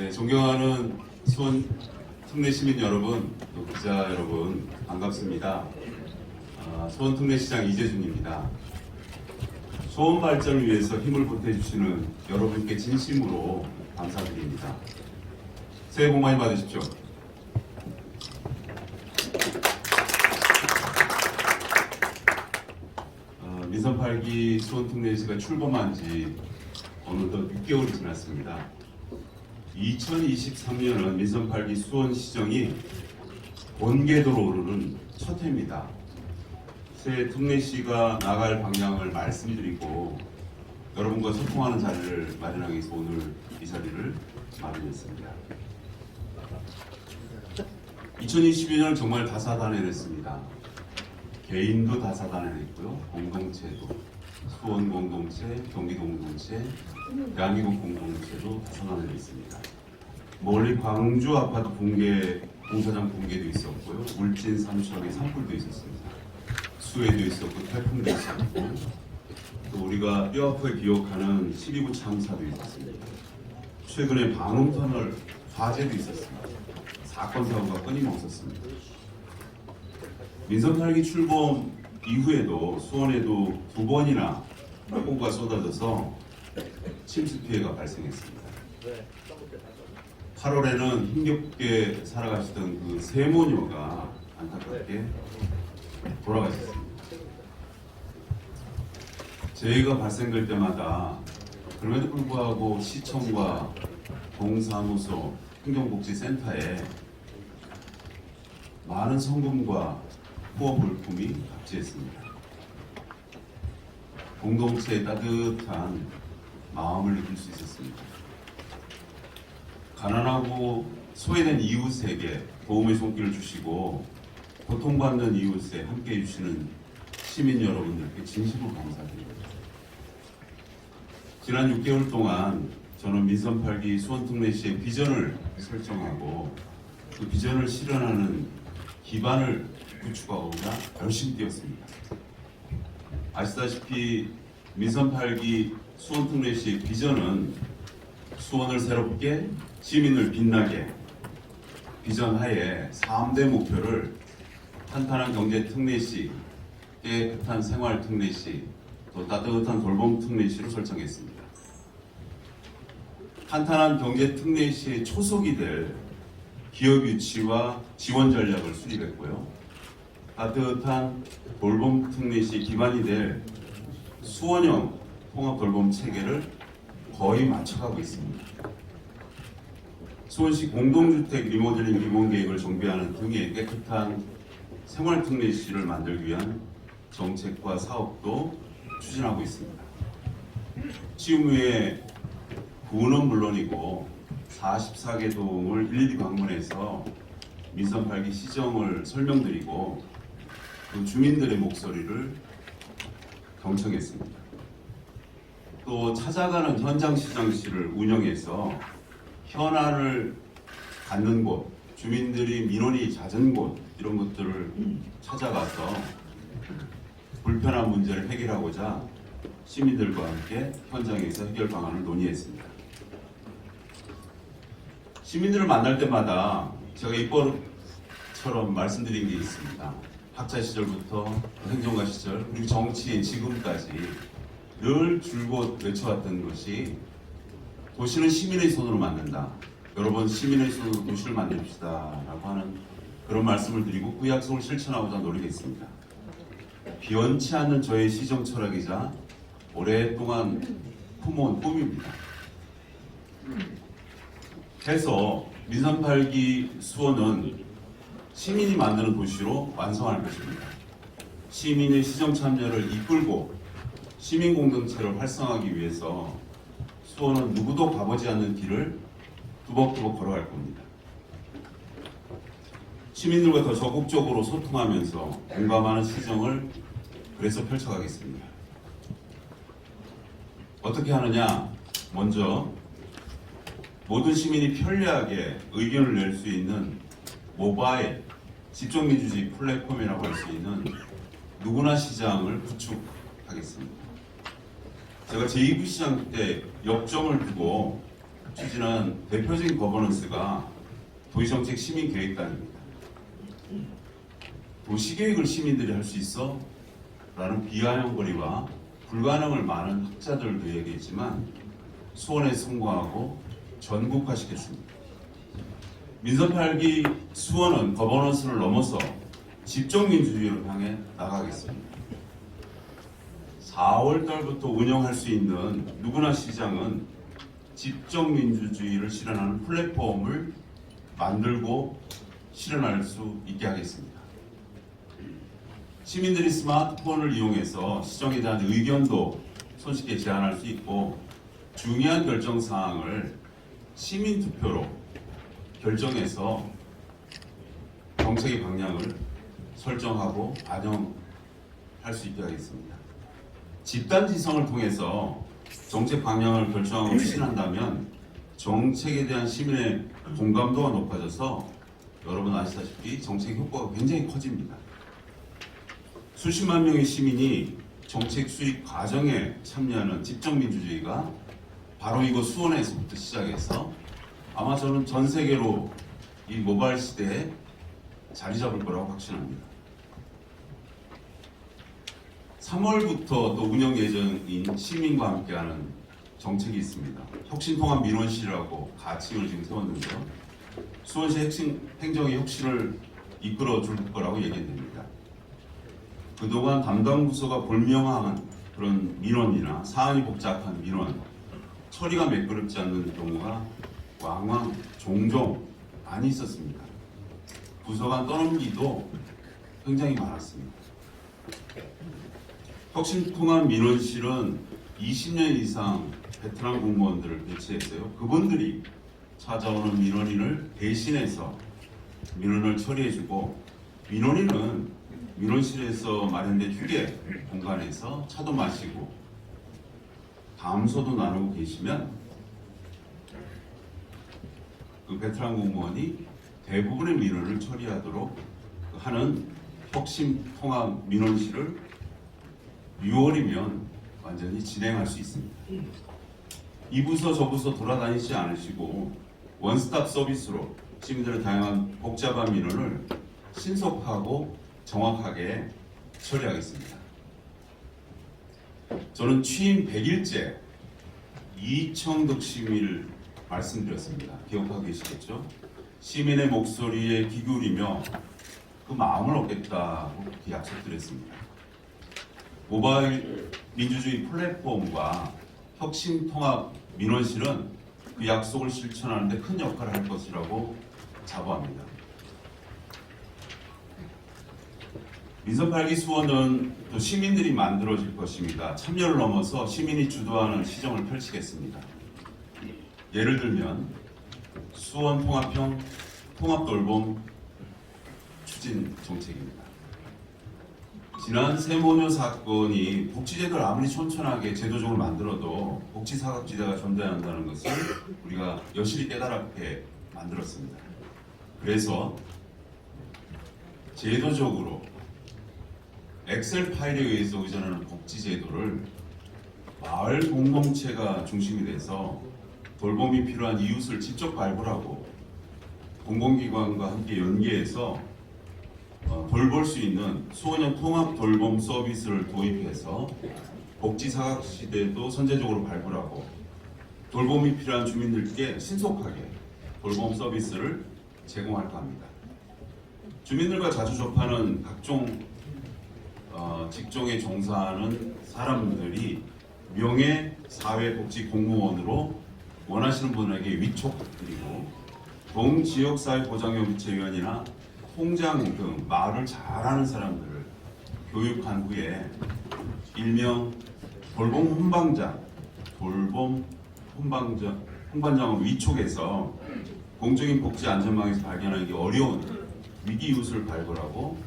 네, 존경하는 수원 특례 시민 여러분, 또 기자 여러분 반갑습니다. 수원 특례시장 이재준입니다. 수원 발전을 위해서 힘을 보태주시는 여러분께 진심으로 감사드립니다. 새해 복 많이 받으십시오. 민선 8기 수원 특례시가 출범한 지 어느덧 6개월이 지났습니다. 2023년은 민선 8기 수원시정이 본궤도로 오르는 첫 해입니다. 새 특례시가 나갈 방향을 말씀드리고 여러분과 소통하는 자리를 마련하기 위해서 오늘 이 자리를 마련했습니다. 2022년을 정말 다사다난했습니다. 개인도 다사다난했고요. 공동체도, 수원 공동체, 경기도 공동체, 대한민국 공동체도 다사다난했습니다. 멀리 광주 아파트 붕괴, 공사장 붕괴도 있었고요. 울진 삼척의 산불도 있었습니다. 수해도 있었고, 태풍도 있었고, 또 우리가 뼈아프게 기억하는 12구 참사도 있었습니다. 최근에 방음터널 화재도 있었습니다. 사건 사고가 끊임없었습니다. 민선 8기 출범 이후에도 수원에도 2번이나 폭우가 쏟아져서 침수 피해가 발생했습니다. 8월에는 힘겹게 살아가시던 그 세모녀가 안타깝게 돌아가셨습니다. 재해가 발생될 때마다 그럼에도 불구하고 시청과 동사무소, 행정복지센터에 많은 성금과 후원 물품이 갑지했습니다. 공동체의 따뜻한 마음을 느낄 수 있었습니다. 가난하고 소외된 이웃에게 도움의 손길을 주시고 고통받는 이웃에 함께해 주시는 시민 여러분들께 진심으로 감사드립니다. 지난 6개월 동안 저는 민선 8기 수원특례시의 비전을 설정하고 그 비전을 실현하는 기반을 구축하고자 열심히 뛰었습니다. 아시다시피 민선 8기 수원특례시의 비전은 수원을 새롭게, 시민을 빛나게, 비전 하에 3대 목표를 탄탄한 경제 특례시, 깨끗한 생활 특례시, 또 따뜻한 돌봄 특례시로 설정했습니다. 탄탄한 경제 특례시의 초석이 될 기업 유치와 지원 전략을 수립했고요. 따뜻한 돌봄 특례시 기반이 될 수원형 통합 돌봄 체계를 거의 맞춰가고 있습니다. 수원시 공동주택 리모델링 기본계획을 정비하는 등의 깨끗한 생활 특례시를 만들기 위한 정책과 사업도 추진하고 있습니다. 시험 후에 구는 물론이고 44개 동을 일일이 방문해서 민선 8기 시정을 설명드리고 그 주민들의 목소리를 경청했습니다. 또 찾아가는 현장 시정실을 운영해서 현안을 갖는 곳, 주민들이 민원이 잦은 곳 이런 것들을 찾아가서 불편한 문제를 해결하고자 시민들과 함께 현장에서 해결 방안을 논의했습니다. 시민들을 만날 때마다 제가 입버릇처럼 말씀드린 게 있습니다. 학자 시절부터 행정가 시절 그리고 정치인 지금까지 늘 줄곧 외쳐왔던 것이 도시는 시민의 손으로 만든다. 여러분 시민의 손으로 도시를 만듭시다 라고 하는 그런 말씀을 드리고 그 약속을 실천하고자 노력했습니다. 변치 않는 저의 시정 철학이자 오랫동안 품어온 꿈입니다. 해서 민선 8기 수원은 시민이 만드는 도시로 완성할 것입니다. 시민의 시정 참여를 이끌고 시민 공동체를 활성화하기 위해서 수원은 누구도 가보지 않는 길을 두벅두벅 걸어갈 겁니다. 시민들과 더 적극적으로 소통하면서 공감하는 시정을 그래서 펼쳐가겠습니다. 어떻게 하느냐? 먼저 모든 시민이 편리하게 의견을 낼 수 있는 모바일 집정민주주의 플랫폼이라고 할 수 있는 누구나 시장을 구축하겠습니다. 제가 제2부 시장 때 역점을 두고 추진한 대표적인 거버넌스가 도시정책 시민계획단입니다. 도시계획을 시민들이 할 수 있어? 라는 비아냥거리와 불가능을 많은 학자들도 얘기했지만 수원에 성공하고 전국화시켰습니다. 민선 8기 수원은 거버넌스를 넘어서 집정민주주의로 향해 나가겠습니다. 4월 달부터 운영할 수 있는 누구나 시장은 집정민주주의를 실현하는 플랫폼을 만들고 실현할 수 있게 하겠습니다. 시민들이 스마트폰을 이용해서 시정에 대한 의견도 손쉽게 제안할 수 있고 중요한 결정 사항을 시민 투표로 결정해서 정책의 방향을 설정하고 반영할 수 있게 하겠습니다. 집단 지성을 통해서 정책 방향을 결정하고 추진한다면 정책에 대한 시민의 공감도가 높아져서 여러분 아시다시피 정책 효과가 굉장히 커집니다. 수십만 명의 시민이 정책 수립 과정에 참여하는 집정민주주의가 바로 이곳 수원에서부터 시작해서 아마 저는 전 세계로 이 모바일 시대에 자리 잡을 거라고 확신합니다. 3월부터 또 운영 예정인 시민과 함께하는 정책이 있습니다. 혁신통합 민원실이라고 가칭을 지금 세웠는데요. 수원시 행정의 혁신을 이끌어 줄 거라고 얘기됩니다. 그동안 담당 부서가 불명확한 그런 민원이나 사안이 복잡한 민원, 처리가 매끄럽지 않는 경우가 왕왕 종종 많이 있었습니다. 부서 간 떠넘기도 굉장히 많았습니다. 혁신통합 민원실은 20년 이상 베테랑 공무원들을 배치했어요. 그분들이 찾아오는 민원인을 대신해서 민원을 처리해주고 민원인은 민원실에서 마련된 휴게 공간에서 차도 마시고 담소도 나누고 계시면 그 베테랑 공무원이 대부분의 민원을 처리하도록 하는 혁신통합 민원실을 6월이면 완전히 진행할 수 있습니다. 이 부서 저 부서 돌아다니지 않으시고 원스톱 서비스로 시민들의 다양한 복잡한 민원을 신속하고 정확하게 처리하겠습니다. 저는 취임 100일째 이청득 시민을 말씀드렸습니다. 기억하고 계시겠죠? 시민의 목소리에 귀 기울이며 그 마음을 얻겠다고 그렇게 약속드렸습니다. 모바일 민주주의 플랫폼과 혁신통합 민원실은 그 약속을 실천하는 데 큰 역할을 할 것이라고 자부합니다. 민선 8기 수원은 또 시민들이 만들어질 것입니다. 참여를 넘어서 시민이 주도하는 시정을 펼치겠습니다. 예를 들면 수원 통합형 통합돌봄 추진 정책입니다. 지난 세모녀 사건이 복지제도를 아무리 촘촘하게 제도적으로 만들어도 복지사각지대가 존재해야 한다는 것을 우리가 여실히 깨달게 만들었습니다. 그래서 제도적으로 엑셀 파일에 의해서 의존하는 복지제도를 마을 공동체가 중심이 돼서 돌봄이 필요한 이웃을 직접 발굴하고 공공기관과 함께 연계해서 돌볼 수 있는 수원형 통합 돌봄 서비스를 도입해서 복지사각지대도 선제적으로 발굴하고 돌봄이 필요한 주민들께 신속하게 돌봄 서비스를 제공할까 합니다. 주민들과 자주 접하는 각종 직종에 종사하는 사람들이 명예 사회복지 공무원으로 원하시는 분에게 위촉드리고 동지역사회보장협의체위원이나 통장 등 말을 잘하는 사람들을 교육한 후에 일명 돌봄 홍반장을 위촉해서 공적인 복지 안전망에서 발견하기 어려운 위기 이웃을 발굴하고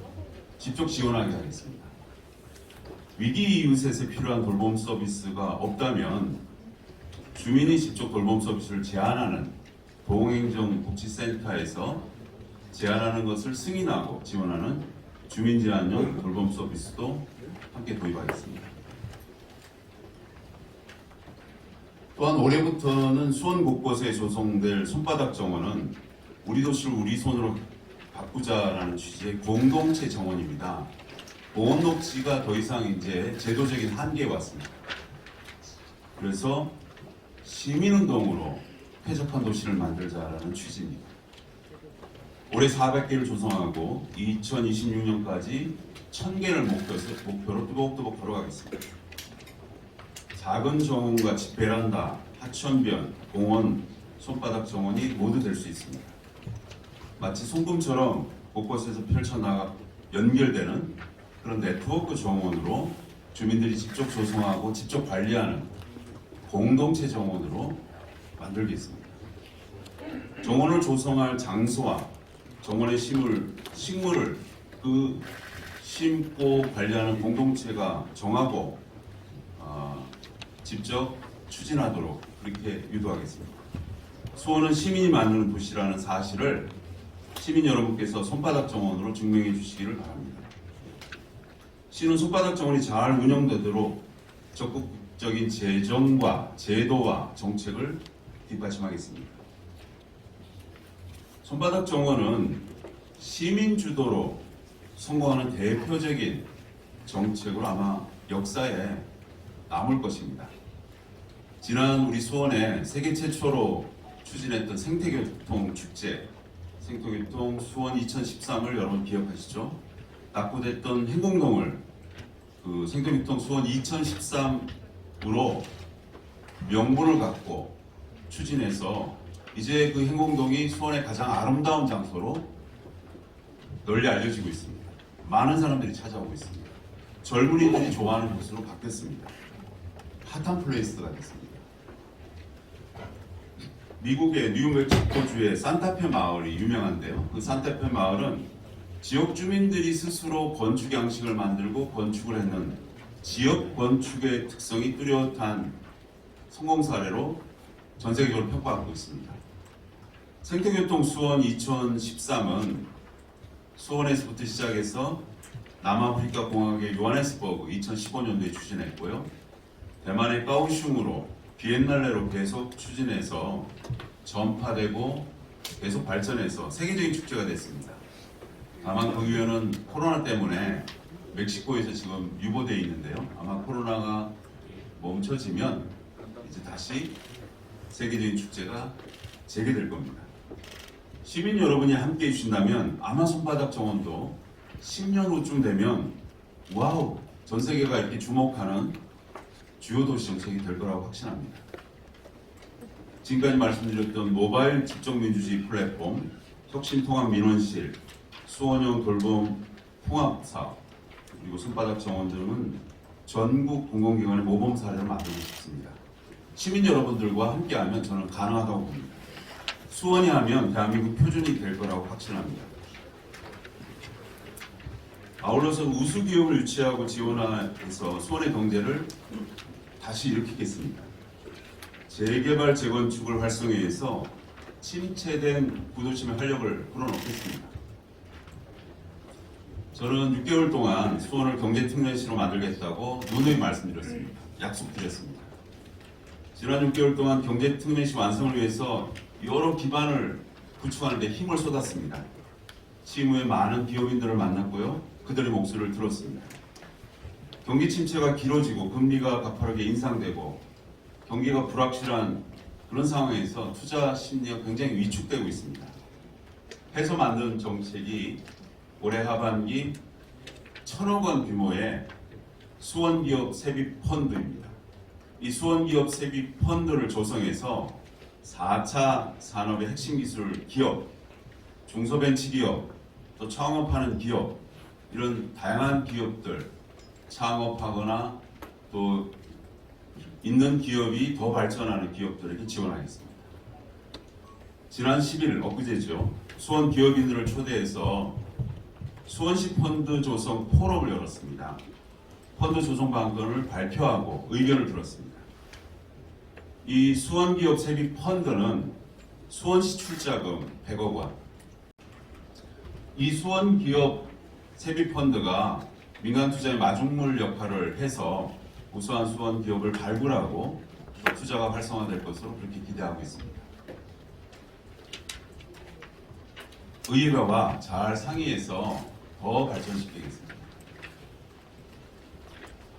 직접 지원하게 하겠습니다. 위기 이웃에서 필요한 돌봄 서비스가 없다면 주민이 직접 돌봄 서비스를 제안하는 동행정복지센터에서 제안하는 것을 승인하고 지원하는 주민 제안형 돌봄 서비스도 함께 도입하겠습니다. 또 또한 올해부터는 수원 곳곳에 조성될 손바닥 정원은 우리 도시를 우리 손으로 바꾸자라는 취지의 공동체 정원입니다. 보온 녹지가 더 이상 이제 제도적인 한계에 왔습니다. 그래서 시민운동으로 쾌적한 도시를 만들자라는 취지입니다. 올해 400개를 조성하고 2026년까지 1000개를 목표로 뚜벅뚜벅 걸어가겠습니다. 작은 정원같이 베란다, 하천변, 공원, 손바닥 정원이 모두 될 수 있습니다. 마치 송금처럼 곳곳에서 펼쳐나가 연결되는 그런 네트워크 정원으로 주민들이 직접 조성하고 직접 관리하는 공동체 정원으로 만들겠습니다. 정원을 조성할 장소와 정원에 심을 식물을 그 심고 관리하는 공동체가 정하고 직접 추진하도록 그렇게 유도하겠습니다. 수원은 시민이 만드는 도시라는 사실을 시민 여러분께서 손바닥 정원으로 증명해 주시기를 바랍니다. 시는 손바닥 정원이 잘 운영되도록 적극적인 재정과 제도와 정책을 뒷받침하겠습니다. 손바닥 정원은 시민 주도로 성공하는 대표적인 정책으로 아마 역사에 남을 것입니다. 지난 우리 수원에 세계 최초로 추진했던 생태교통 축제, 생태교통 수원 2013을 여러분 기억하시죠? 낙후됐던 행궁동을 그 생태교통 수원 2013으로 명분을 갖고 추진해서 이제 그 행궁동이 수원의 가장 아름다운 장소로 널리 알려지고 있습니다. 많은 사람들이 찾아오고 있습니다. 젊은이들이 좋아하는 곳으로 바뀌었습니다. 핫한 플레이스가 됐습니다. 미국의 뉴멕시코주의 산타페 마을이 유명한데요. 그 산타페 마을은 지역 주민들이 스스로 건축 양식을 만들고 건축을 했는 지역 건축의 특성이 뚜렷한 성공 사례로 전 세계적으로 평가받고 있습니다. 생태교통 수원 2013은 수원에서부터 시작해서 남아프리카 공화국의 요하네스버그 2015년도에 추진했고요. 대만의 까오슝으로 비엔날레로 계속 추진해서 전파되고 계속 발전해서 세계적인 축제가 됐습니다. 다만 그 이유는 코로나 때문에 멕시코에서 지금 유보되어 있는데요. 아마 코로나가 멈춰지면 이제 다시 세계적인 축제가 재개될 겁니다. 시민 여러분이 함께 해주신다면 아마 손바닥 정원도 10년 후쯤 되면 와우, 전 세계가 이렇게 주목하는 주요 도시 정책이 될 거라고 확신합니다. 지금까지 말씀드렸던 모바일 집정민주주의 플랫폼, 혁신통합민원실, 수원형 돌봄 통합사업, 그리고 손바닥 정원 등은 전국 공공기관의 모범 사례를 만들고 싶습니다. 시민 여러분들과 함께하면 저는 가능하다고 봅니다. 수원이 하면 대한민국 표준이 될 거라고 확신합니다. 아울러서 우수기업을 유치하고 지원해서 수원의 경제를 다시 일으키겠습니다. 재개발, 재건축을 활성화해서 침체된 구도심의 활력을 불어넣겠습니다. 저는 6개월 동안 수원을 경제특례시로 만들겠다고 누누이 말씀드렸습니다. 약속드렸습니다. 지난 6개월 동안 경제특례시 완성을 위해서 여러 기반을 구축하는 데 힘을 쏟았습니다. 취임 후에 많은 기업인들을 만났고요. 그들의 목소리를 들었습니다. 경기 침체가 길어지고 금리가 가파르게 인상되고 경기가 불확실한 그런 상황에서 투자 심리가 굉장히 위축되고 있습니다. 해서 만든 정책이 올해 하반기 1,000억 원 규모의 수원기업 세비 펀드입니다. 이 수원기업 세비 펀드를 조성해서 4차 산업의 핵심 기술 기업, 중소벤치기업, 또 창업하는 기업, 이런 다양한 기업들, 창업하거나 또 있는 기업이 더 발전하는 기업들에게 지원하겠습니다. 지난 10일, 엊그제죠. 수원 기업인들을 초대해서 수원시 펀드 조성 포럼을 열었습니다. 펀드 조성 방안을 발표하고 의견을 들었습니다. 이 수원기업 세비 펀드는 수원시 출자금 100억 원, 이 수원기업 세비 펀드가 민간 투자의 마중물 역할을 해서 우수한 수원 기업을 발굴하고 투자가 활성화될 것으로 그렇게 기대하고 있습니다. 의회와 잘 상의해서 더 발전시키겠습니다.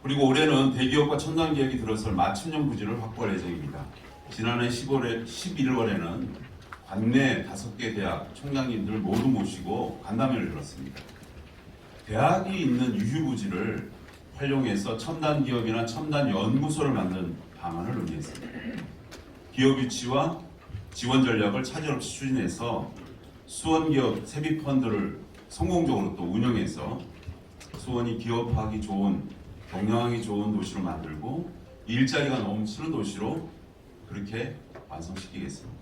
그리고 올해는 대기업과 첨단 기업이 들어설 맞춤형 부지를 확보할 예정입니다. 지난해 11월에는 관내 5개 대학 총장님들 모두 모시고 간담회를 열었습니다. 대학이 있는 유휴부지를 활용해서 첨단 기업이나 첨단 연구소를 만든 방안을 논의했습니다. 기업 유치와 지원 전략을 차질 없이 추진해서 수원기업 세비펀드를 성공적으로 또 운영해서 수원이 기업하기 좋은, 경영하기 좋은 도시로 만들고 일자리가 넘치는 도시로 그렇게 완성시키겠습니다.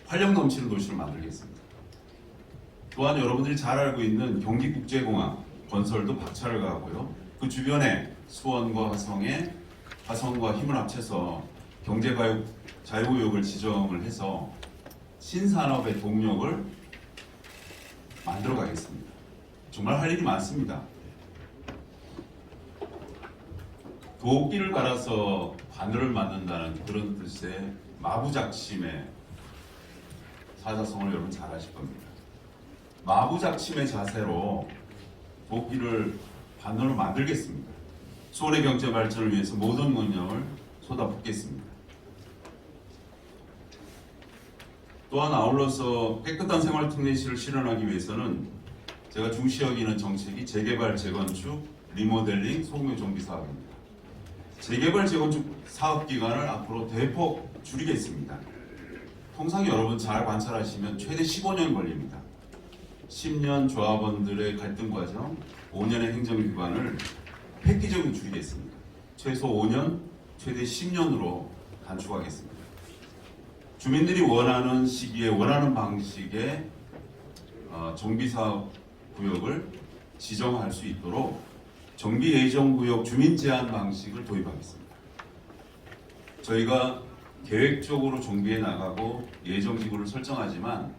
활력 넘치는 도시로 만들겠습니다. 또한 여러분들이 잘 알고 있는 경기국제공항 건설도 박차를 가하고요. 그 주변에 수원과 화성과 힘을 합쳐서 경제가역 자유구역을 지정을 해서 신산업의 동력을 만들어 가겠습니다. 정말 할 일이 많습니다. 도끼를 갈아서 바늘을 만든다는 그런 뜻의 마부작침의 사자성어를 여러분 잘 아실 겁니다. 마부작침의 자세로 도끼를 바늘로 만들겠습니다. 수원의 경제 발전을 위해서 모든 능력을 쏟아붓겠습니다. 또한 아울러서 깨끗한 생활 특례시를 실현하기 위해서는 제가 중시 여기는 정책이 재개발, 재건축, 리모델링, 소규모 정비 사업입니다. 재개발, 재건축 사업 기간을 앞으로 대폭 줄이겠습니다. 통상 여러분 잘 관찰하시면 최대 15년 걸립니다. 10년 조합원들의 갈등 과정, 5년의 행정 기간을 획기적으로 줄이겠습니다. 최소 5년, 최대 10년으로 단축하겠습니다. 주민들이 원하는 시기에 원하는 방식의 정비사업 구역을 지정할 수 있도록 정비예정구역 주민 제한 방식을 도입하겠습니다. 저희가 계획적으로 정비해 나가고 예정지구를 설정하지만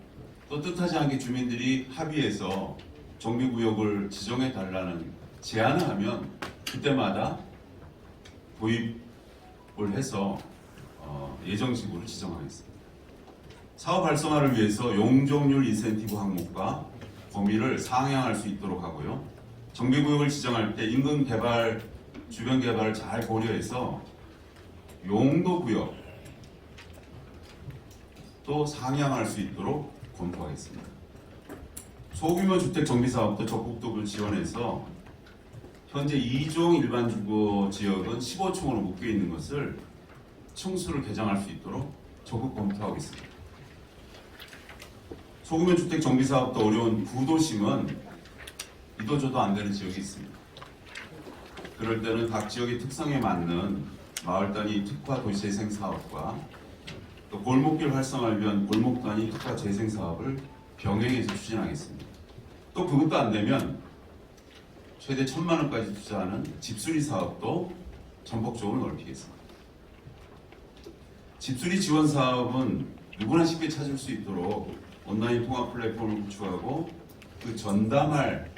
또 뜻하지 않게 주민들이 합의해서 정비구역을 지정해 달라는 제안을 하면 그때마다 도입을 해서 예정지구를 지정하겠습니다. 사업 활성화를 위해서 용적률 인센티브 항목과 범위를 상향할 수 있도록 하고요. 정비구역을 지정할 때 인근 개발, 주변 개발을 잘 고려해서 용도구역 또 상향할 수 있도록 검토하겠습니다. 소규모 주택 정비 사업도 적극적으로 지원해서 현재 2종 일반 주거 지역은 15층으로 묶여 있는 것을 층수를 개정할 수 있도록 적극 검토하고 있습니다. 소규모 주택 정비 사업도 어려운 구도심은 이도저도 안 되는 지역이 있습니다. 그럴 때는 각 지역의 특성에 맞는 마을 단위 특화 도시재생 사업과 또 골목길 활성화를 위한 골목 단위 특화 재생 사업을 병행해서 추진하겠습니다. 또 그것도 안 되면 최대 1,000만 원까지 투자하는 집수리 사업도 전폭적으로 넓히겠습니다. 집수리 지원 사업은 누구나 쉽게 찾을 수 있도록 온라인 통합 플랫폼을 구축하고 그 전담할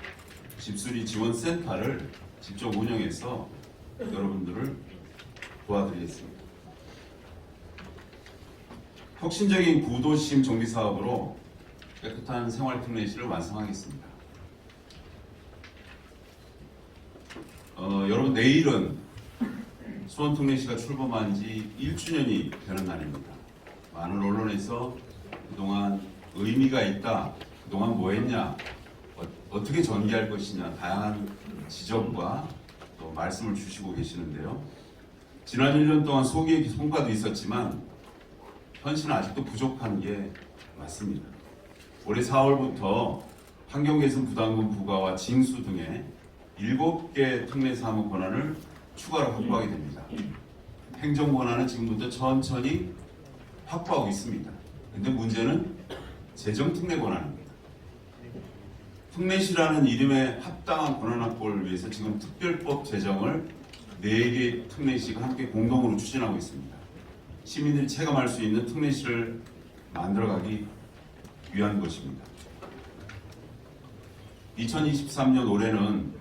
집수리 지원 센터를 직접 운영해서 여러분들을 도와드리겠습니다. 혁신적인 구도심 정비 사업으로 깨끗한 생활 특례시를 완성하겠습니다. 여러분 내일은 수원 특례시가 출범한 지 1주년이 되는 날입니다. 많은 언론에서 그동안 의미가 있다, 그동안 뭐 했냐, 어떻게 전개할 것이냐 다양한 지적과 또 말씀을 주시고 계시는데요. 지난 1년 동안 소기의 성과도 있었지만 현실은 아직도 부족한 게 맞습니다. 올해 4월부터 환경개선 부담금 부과와 징수 등의 7개 특례 사무 권한을 추가로 확보하게 됩니다. 행정 권한은 지금부터 천천히 확보하고 있습니다. 근데 문제는 재정 특례 권한입니다. 특례시라는 이름에 합당한 권한 확보를 위해서 지금 특별법 제정을 4개 특례시가 함께 공동으로 추진하고 있습니다. 시민들이 체감할 수 있는 특례시를 만들어가기 위한 것입니다. 2023년 올해는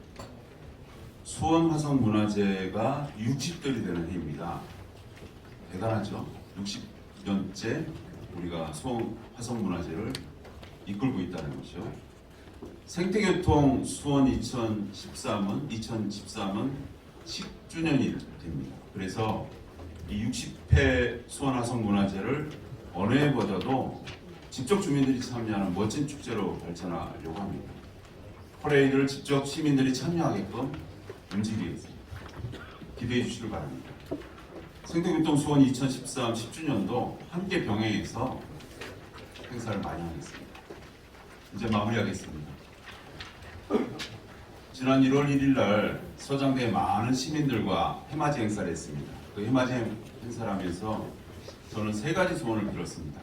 수원 화성 문화재가 60돌이 되는 해입니다. 대단하죠. 60년째 우리가 수원 화성문화재를 이끌고 있다는 것이죠. 생태교통 수원 2013은 10주년이 됩니다. 그래서 이 60회 수원 화성문화재를 어느 해보다도 직접 주민들이 참여하는 멋진 축제로 발전하려고 합니다. 퍼레이드를 직접 시민들이 참여하게끔 움직이겠습니다. 기대해 주시길 바랍니다. 생태교통 수원 2013 10주년도 함께 병행해서 행사를 많이 하겠습니다. 이제 마무리하겠습니다. 지난 1월 1일 날 서장대에 많은 시민들과 해맞이 행사를 했습니다. 그 해맞이 행사를 하면서 저는 3가지 소원을 빌었습니다.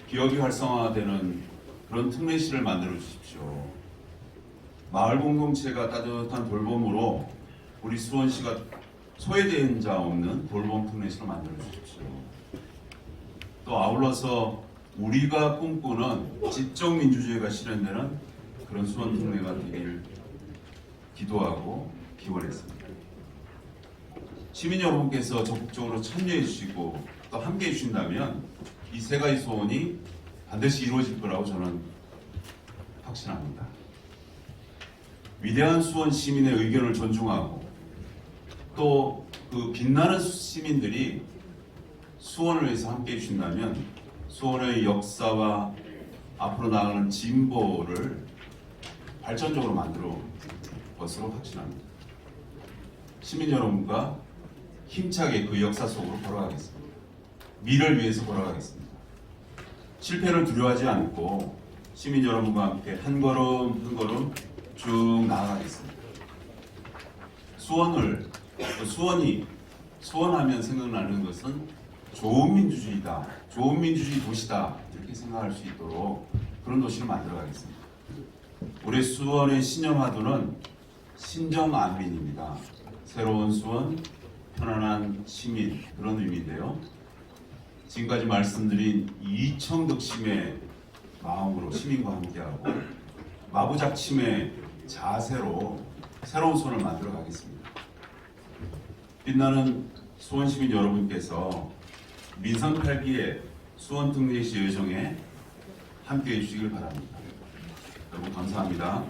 기업이 활성화되는 그런 특례시를 만들어 주십시오. 마을 공동체가 따뜻한 돌봄으로 우리 수원시가 소외된 자 없는 돌봄 특례시를 만들어 주십시오. 또 아울러서 우리가 꿈꾸는 지적 민주주의가 실현되는 그런 수원 특례가 되기를 기도하고 기원했습니다. 시민 여러분께서 적극적으로 참여해 주시고 또 함께 해 주신다면 이 3가지 소원이 반드시 이루어질 거라고 저는 확신합니다. 위대한 수원 시민의 의견을 존중하고 또 그 빛나는 시민들이 수원을 위해서 함께 해주신다면 수원의 역사와 앞으로 나가는 진보를 발전적으로 만들어 것으로 확신합니다. 시민 여러분과 힘차게 그 역사 속으로 걸어가겠습니다. 미래를 위해서 걸어가겠습니다. 실패를 두려워하지 않고 시민 여러분과 함께 한 걸음 한 걸음 쭉 나아가겠습니다. 수원하면 생각나는 것은 좋은 민주주의다, 좋은 민주주의 도시다 이렇게 생각할 수 있도록 그런 도시를 만들어가겠습니다. 올해 수원의 신년 화두는 신정안민입니다. 새로운 수원, 편안한 시민 그런 의미인데요. 지금까지 말씀드린 이청득심의 마음으로 시민과 함께하고 마부작침의 자세로 새로운 수원을 만들어 가겠습니다. 빛나는 수원 시민 여러분께서 민선 8기의 수원 특례시 여정에 함께해 주시길 바랍니다. 여러분 감사합니다.